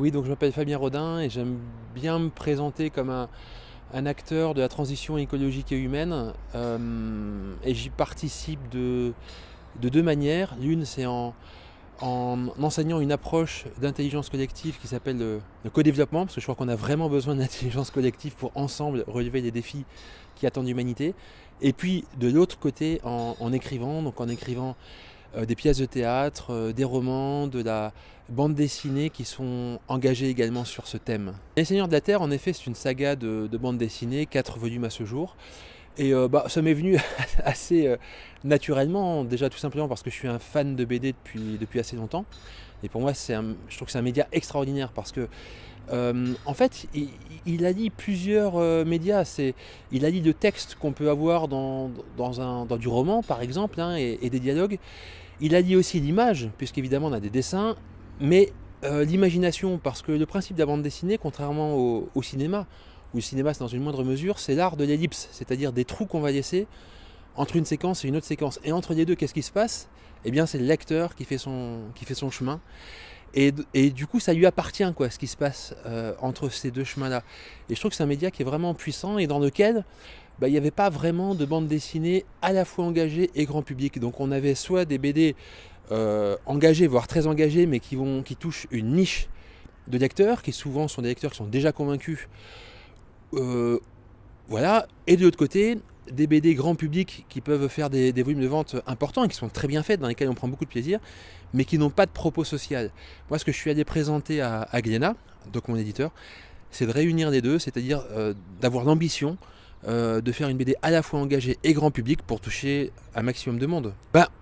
Oui, donc je m'appelle Fabien Rodin et j'aime bien me présenter comme un acteur de la transition écologique et humaine. Et j'y participe de deux manières. L'une, c'est en enseignant une approche d'intelligence collective qui s'appelle le co-développement, parce que je crois qu'on a vraiment besoin d'intelligence collective pour ensemble relever les défis qui attendent l'humanité. Et puis de l'autre côté, en écrivant, donc en écrivant des pièces de théâtre, des romans, de la bande dessinée qui sont engagés également sur ce thème. Les Seigneurs de la Terre, en effet, c'est une saga de bande dessinée, 4 volumes à ce jour. Et ça m'est venu assez naturellement, déjà tout simplement parce que je suis un fan de BD depuis assez longtemps. Et pour moi, je trouve que c'est un média extraordinaire parce que, en fait, il allie plusieurs médias. Il allie le texte qu'on peut avoir dans du roman, par exemple, hein, et des dialogues. Il allie aussi l'image, puisqu'évidemment on a des dessins, mais l'imagination, parce que le principe de la bande dessinée, contrairement au cinéma, où le cinéma c'est dans une moindre mesure, c'est l'art de l'ellipse, c'est-à-dire des trous qu'on va laisser entre une séquence et une autre séquence. Et entre les deux, qu'est-ce qui se passe ? Eh bien, c'est le lecteur qui fait son chemin. Et du coup, ça lui appartient, quoi, ce qui se passe entre ces deux chemins-là. Et je trouve que c'est un média qui est vraiment puissant et dans lequel il n'y avait pas vraiment de bande dessinée à la fois engagée et grand public. Donc on avait soit des BD engagés, voire très engagés, mais qui touchent une niche de lecteurs, qui souvent sont des lecteurs qui sont déjà convaincus. Voilà. Et de l'autre côté, des BD grand public qui peuvent faire des volumes de vente importants et qui sont très bien faites, dans lesquels on prend beaucoup de plaisir, mais qui n'ont pas de propos social. Moi, ce que je suis allé présenter à Glénat, donc mon éditeur, c'est de réunir les deux, c'est-à-dire d'avoir l'ambition de faire une BD à la fois engagée et grand public pour toucher un maximum de monde.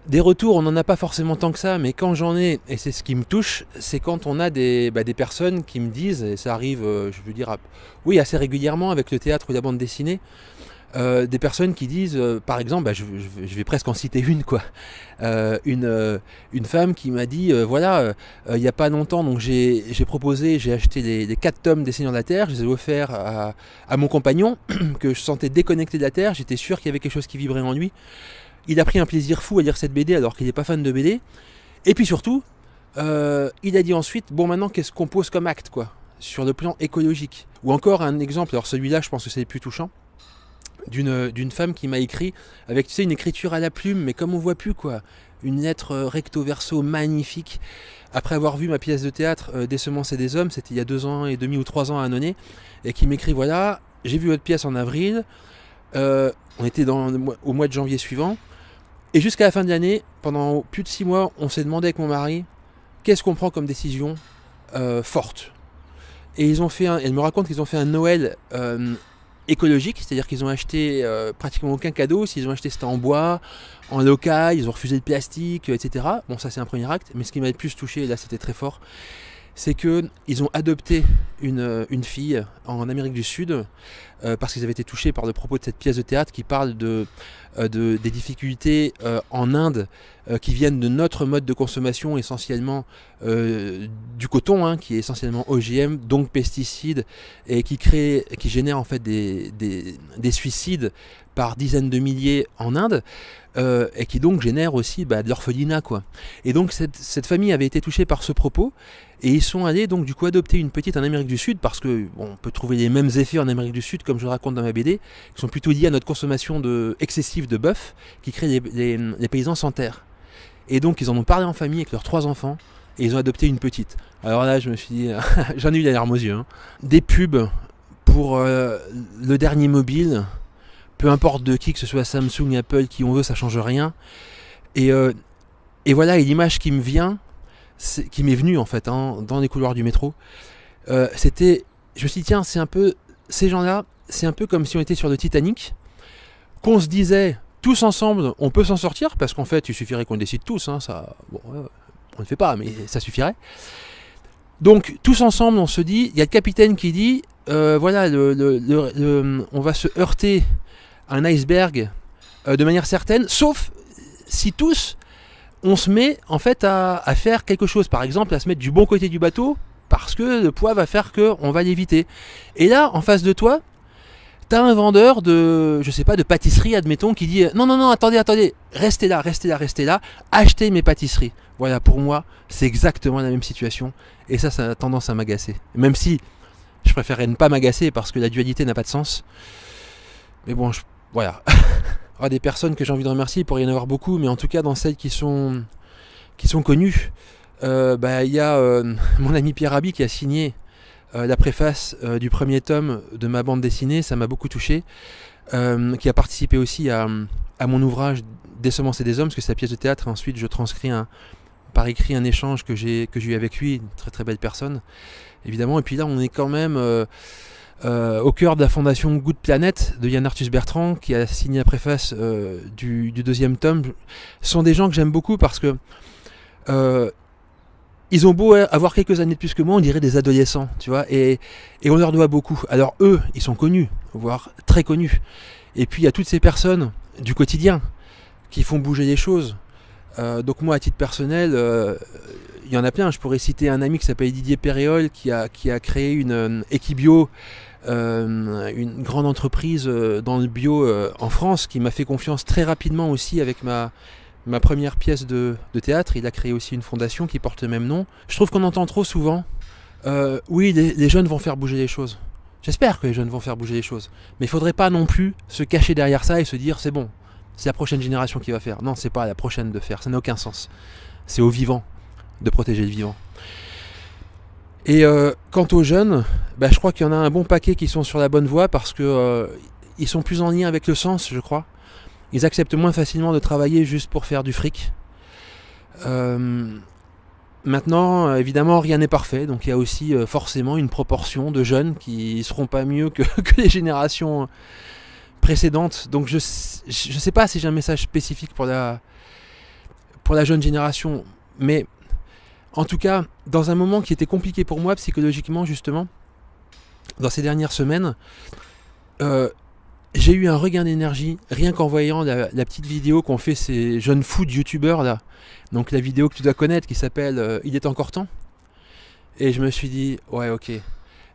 Des retours, on n'en a pas forcément tant que ça, mais quand j'en ai, et c'est ce qui me touche, c'est quand on a des personnes qui me disent, et ça arrive, je veux dire, oui, assez régulièrement avec le théâtre ou la bande dessinée, des personnes qui disent, par exemple, je vais presque en citer une, quoi. Une femme qui m'a dit, il n'y a pas longtemps, donc j'ai acheté les 4 tomes des Seigneurs de la Terre, je les ai offerts à mon compagnon, que je sentais déconnecté de la Terre, j'étais sûr qu'il y avait quelque chose qui vibrait en lui. Il a pris un plaisir fou à lire cette BD alors qu'il n'est pas fan de BD. Et puis surtout, il a dit ensuite, bon, maintenant qu'est-ce qu'on pose comme acte, quoi, sur le plan écologique. Ou encore un exemple, alors celui-là je pense que c'est le plus touchant, d'une femme qui m'a écrit avec, tu sais, une écriture à la plume, mais comme on voit plus, quoi, une lettre recto verso magnifique, après avoir vu ma pièce de théâtre Des semences et des hommes, c'était il y a 2 ans et demi ou 3 ans à Annonay, et qui m'écrit, voilà, j'ai vu votre pièce en avril, on était au mois de janvier suivant, et jusqu'à la fin de l'année, pendant plus de 6 mois, on s'est demandé avec mon mari qu'est-ce qu'on prend comme décision forte. Et elle me raconte qu'ils ont fait un Noël écologique, c'est-à-dire qu'ils ont acheté pratiquement aucun cadeau. S'ils ont acheté, c'était en bois, en local, ils ont refusé le plastique, etc. Bon, ça c'est un premier acte, mais ce qui m'a le plus touché, et là c'était très fort, c'est qu'ils ont adopté une fille en Amérique du Sud parce qu'ils avaient été touchés par le propos de cette pièce de théâtre qui parle des difficultés en Inde qui viennent de notre mode de consommation, essentiellement du coton, hein, qui est essentiellement OGM, donc pesticides, et qui génère en fait des suicides par dizaines de milliers en Inde, et qui donc génère aussi de l'orphelinat, quoi. Et donc cette famille avait été touchée par ce propos, et ils sont allés donc du coup adopter une petite en Amérique du Sud, parce que on peut trouver les mêmes effets en Amérique du Sud, comme je le raconte dans ma BD, qui sont plutôt liés à notre consommation excessive de bœuf, qui crée les paysans sans terre. Et donc ils en ont parlé en famille avec leurs 3 enfants, et ils ont adopté une petite. Alors là je me suis dit, j'en ai eu la larme aux yeux, hein. Des pubs pour le dernier mobile, peu importe de qui, que ce soit Samsung, Apple, qui on veut, ça change rien. Et voilà, et l'image qui me vient, qui m'est venue en fait, hein, dans les couloirs du métro, je me suis dit, tiens, c'est un peu, ces gens-là, c'est un peu comme si on était sur le Titanic, qu'on se disait, tous ensemble, on peut s'en sortir, parce qu'en fait, il suffirait qu'on décide tous, hein, ça, bon, on ne le fait pas, mais ça suffirait. Donc, tous ensemble, on se dit, il y a le capitaine qui dit, on va se heurter à un iceberg de manière certaine, sauf si tous, on se met en fait à faire quelque chose, par exemple, à se mettre du bon côté du bateau, parce que le poids va faire qu'on va l'éviter. Et là, en face de toi, T'as un vendeur de, je sais pas, de pâtisserie, admettons, qui dit non, non, non, attendez, restez là, achetez mes pâtisseries. Voilà, pour moi, c'est exactement la même situation. Et ça a tendance à m'agacer. Même si je préférerais ne pas m'agacer parce que la dualité n'a pas de sens. Mais bon, voilà. Il y a des personnes que j'ai envie de remercier, il pourrait y en avoir beaucoup, mais en tout cas, dans celles qui sont connues, il y a mon ami Pierre Rabhi qui a signé la préface du premier tome de ma bande dessinée, ça m'a beaucoup touché, qui a participé aussi à mon ouvrage Des semences et des hommes, parce que c'est la pièce de théâtre, et ensuite je transcris par écrit un échange que j'ai eu avec lui, une très très belle personne, évidemment. Et puis là, on est quand même au cœur de la fondation Good Planet de Yann Arthus Bertrand, qui a signé la préface du deuxième tome. Ce sont des gens que j'aime beaucoup parce que ils ont beau avoir quelques années de plus que moi, on dirait des adolescents, tu vois, et on leur doit beaucoup. Alors eux, ils sont connus, voire très connus. Et puis il y a toutes ces personnes du quotidien qui font bouger les choses. Donc moi, à titre personnel, il y en a plein. Je pourrais citer un ami qui s'appelle Didier Péréol, qui a créé une Equibio, une grande entreprise dans le bio en France, qui m'a fait confiance très rapidement aussi avec ma première pièce de théâtre. Il a créé aussi une fondation qui porte le même nom. Je trouve qu'on entend trop souvent oui, les jeunes vont faire bouger les choses. J'espère que les jeunes vont faire bouger les choses. Mais il ne faudrait pas non plus se cacher derrière ça et se dire c'est bon, c'est la prochaine génération qui va faire. Non, c'est pas la prochaine de faire, ça n'a aucun sens. C'est aux vivants de protéger le vivant. Et quant aux jeunes, je crois qu'il y en a un bon paquet qui sont sur la bonne voie parce que ils sont plus en lien avec le sens, je crois. Ils acceptent moins facilement de travailler juste pour faire du fric. Maintenant, évidemment, rien n'est parfait, donc il y a aussi forcément une proportion de jeunes qui ne seront pas mieux que les générations précédentes. Donc je ne sais pas si j'ai un message spécifique pour la jeune génération, mais en tout cas, dans un moment qui était compliqué pour moi psychologiquement, justement, dans ces dernières semaines, j'ai eu un regain d'énergie rien qu'en voyant la petite vidéo qu'ont fait ces jeunes food youtubeurs là. Donc la vidéo que tu dois connaître qui s'appelle Il est encore temps. Et je me suis dit ouais, ok,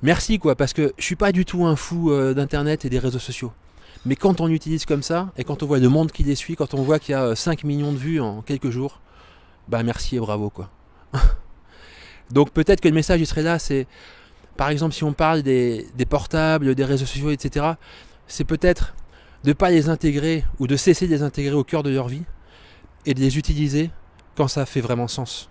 merci quoi, parce que je suis pas du tout un fou d'internet et des réseaux sociaux. Mais quand on utilise comme ça, et quand on voit le monde qui les suit, quand on voit qu'il y a 5 millions de vues en quelques jours, merci et bravo quoi. Donc peut-être que le message il serait là, c'est par exemple si on parle des portables, des réseaux sociaux, etc., c'est peut-être de ne pas les intégrer ou de cesser de les intégrer au cœur de leur vie et de les utiliser quand ça fait vraiment sens.